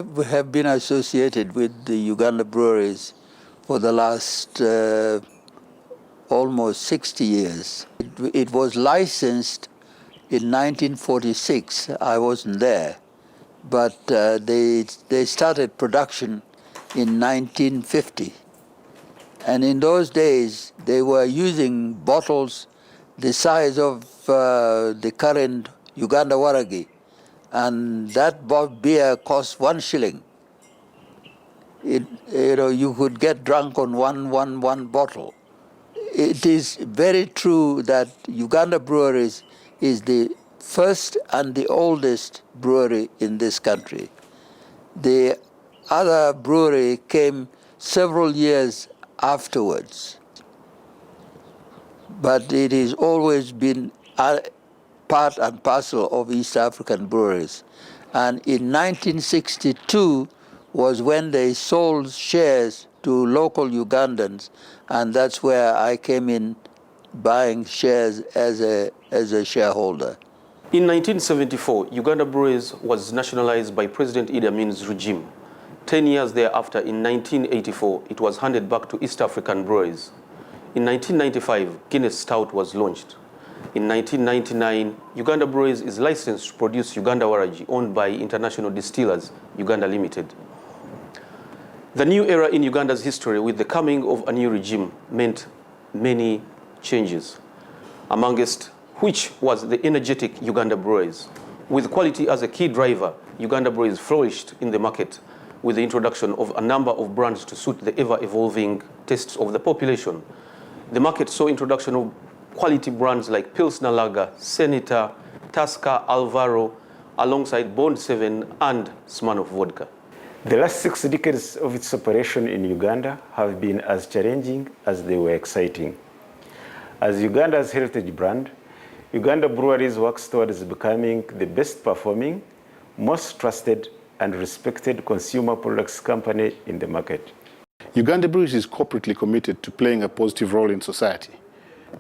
We have been associated with the Uganda Breweries for the last almost 60 years. It was licensed in 1946. I wasn't there, but they started production in 1950. And in those days, they were using bottles the size of the current Uganda Waragi, and that beer cost 1 shilling. You could get drunk on one bottle. It is very true that Uganda Breweries is the first and the oldest brewery in this country. The other brewery came several years afterwards, but it has always been part and parcel of East African breweries. And in 1962 was when they sold shares to local Ugandans, and that's where I came in buying shares as a shareholder. In 1974, Uganda Breweries was nationalized by President Idi Amin's regime. 10 years thereafter, in 1984, it was handed back to East African Breweries. In 1995, Guinness Stout was launched. In 1999, Uganda Breweries is licensed to produce Uganda Waragi, owned by International Distillers, Uganda Limited. The new era in Uganda's history with the coming of a new regime meant many changes, amongst which was the energetic Uganda Breweries. With quality as a key driver, Uganda Breweries flourished in the market with the introduction of a number of brands to suit the ever-evolving tastes of the population. The market saw introduction of quality brands like Pilsner Lager, Senator, Tusker, Alvaro, alongside Bond 7 and Smirnoff Vodka. The last 6 decades of its operation in Uganda have been as challenging as they were exciting. As Uganda's heritage brand, Uganda Breweries works towards becoming the best performing, most trusted and respected consumer products company in the market. Uganda Breweries is corporately committed to playing a positive role in society.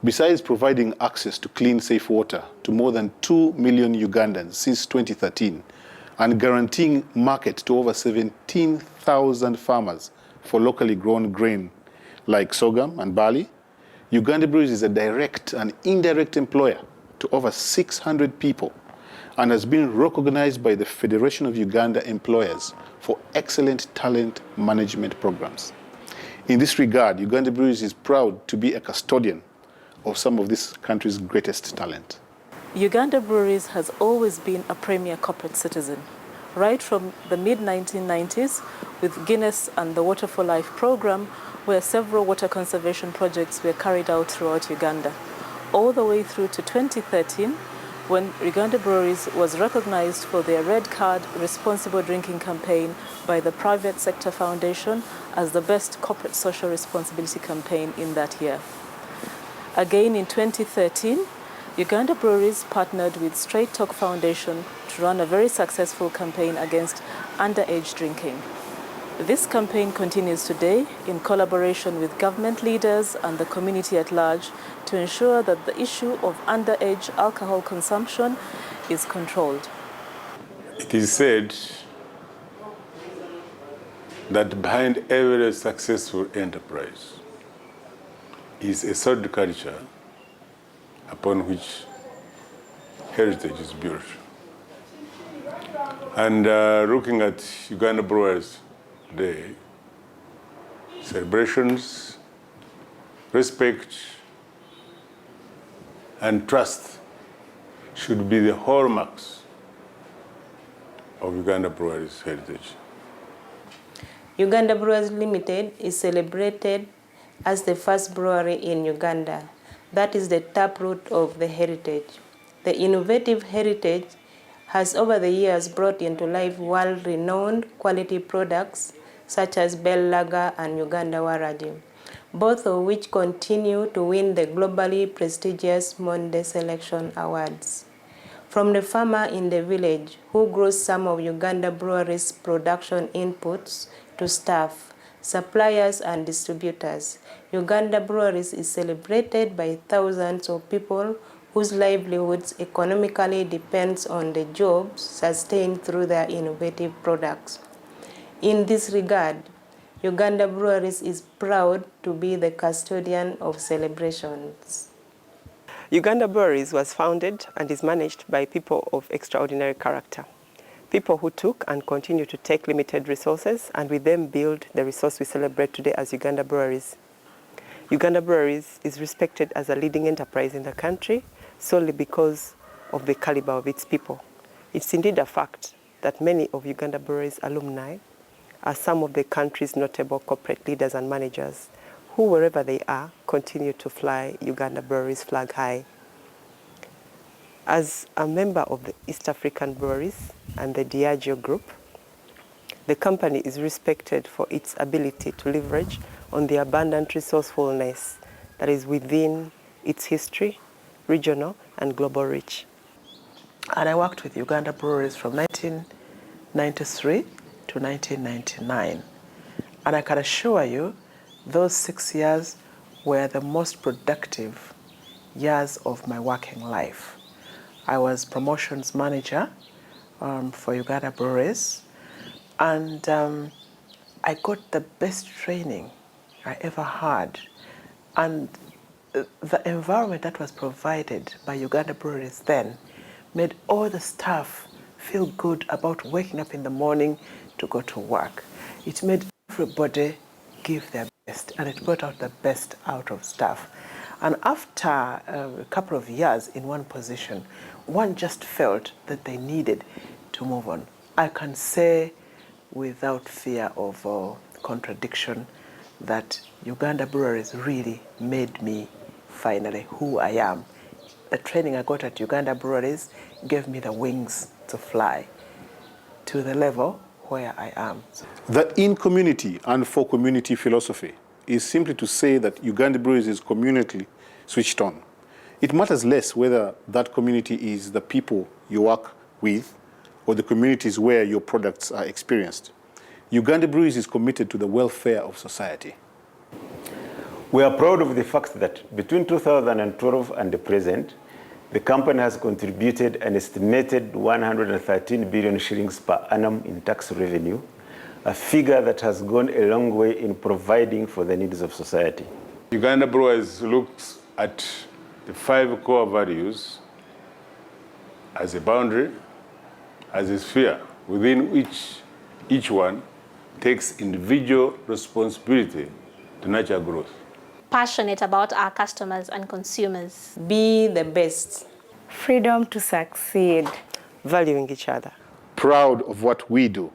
Besides providing access to clean, safe water to more than 2 million Ugandans since 2013, and guaranteeing market to over 17,000 farmers for locally grown grain like sorghum and barley, Uganda Breweries is a direct and indirect employer to over 600 people and has been recognized by the Federation of Uganda Employers for excellent talent management programs. In this regard, Uganda Breweries is proud to be a custodian of some of this country's greatest talent. Uganda Breweries has always been a premier corporate citizen, right from the mid-1990s with Guinness and the Water for Life program, where several water conservation projects were carried out throughout Uganda, all the way through to 2013, when Uganda Breweries was recognized for their Red Card Responsible Drinking campaign by the Private Sector Foundation as the best corporate social responsibility campaign in that year. Again in 2013, Uganda Breweries partnered with Straight Talk Foundation to run a very successful campaign against underage drinking. This campaign continues today in collaboration with government leaders and the community at large to ensure that the issue of underage alcohol consumption is controlled. It is said that behind every successful enterprise is a solid culture upon which heritage is built. And looking at Uganda Brewers today, celebrations, respect, and trust should be the hallmarks of Uganda Breweries' heritage. Uganda Breweries Limited is celebrated as the first brewery in Uganda. That is the taproot of the heritage. The innovative heritage has over the years brought into life world-renowned quality products such as Bell Lager and Uganda Waragi, both of which continue to win the globally prestigious Monde Selection Awards. From the farmer in the village who grows some of Uganda Breweries' production inputs to staff, suppliers and distributors, Uganda Breweries is celebrated by thousands of people whose livelihoods economically depends on the jobs sustained through their innovative products. In this regard, Uganda Breweries is proud to be the custodian of celebrations. Uganda Breweries was founded and is managed by people of extraordinary character. People who took and continue to take limited resources and with them build the resource we celebrate today as Uganda Breweries. Uganda Breweries is respected as a leading enterprise in the country solely because of the caliber of its people. It's indeed a fact that many of Uganda Breweries alumni are some of the country's notable corporate leaders and managers who, wherever they are, continue to fly Uganda Breweries flag high. As a member of the East African Breweries and the Diageo Group, the company is respected for its ability to leverage on the abundant resourcefulness that is within its history, regional and global reach. And I worked with Uganda Breweries from 1993 to 1999. And I can assure you, those 6 years were the most productive years of my working life. I was promotions manager for Uganda Breweries, and I got the best training I ever had. And the environment that was provided by Uganda Breweries then made all the staff feel good about waking up in the morning to go to work. It made everybody give their best, and it brought out the best out of staff. And after a couple of years in one position, one just felt that they needed to move on. I can say without fear of contradiction that Uganda Breweries really made me finally who I am. The training I got at Uganda Breweries gave me the wings to fly to the level where I am. The in-community and for-community philosophy is simply to say that Uganda Breweries is communally switched on. It matters less whether that community is the people you work with or the communities where your products are experienced. Uganda Breweries is committed to the welfare of society. We are proud of the fact that between 2012 and the present, the company has contributed an estimated 113 billion shillings per annum in tax revenue, a figure that has gone a long way in providing for the needs of society. Uganda Breweries looks at the 5 core values as a boundary, as a sphere within which each one takes individual responsibility to nurture growth. Passionate about our customers and consumers. Be the best. Freedom to succeed. Valuing each other. Proud of what we do.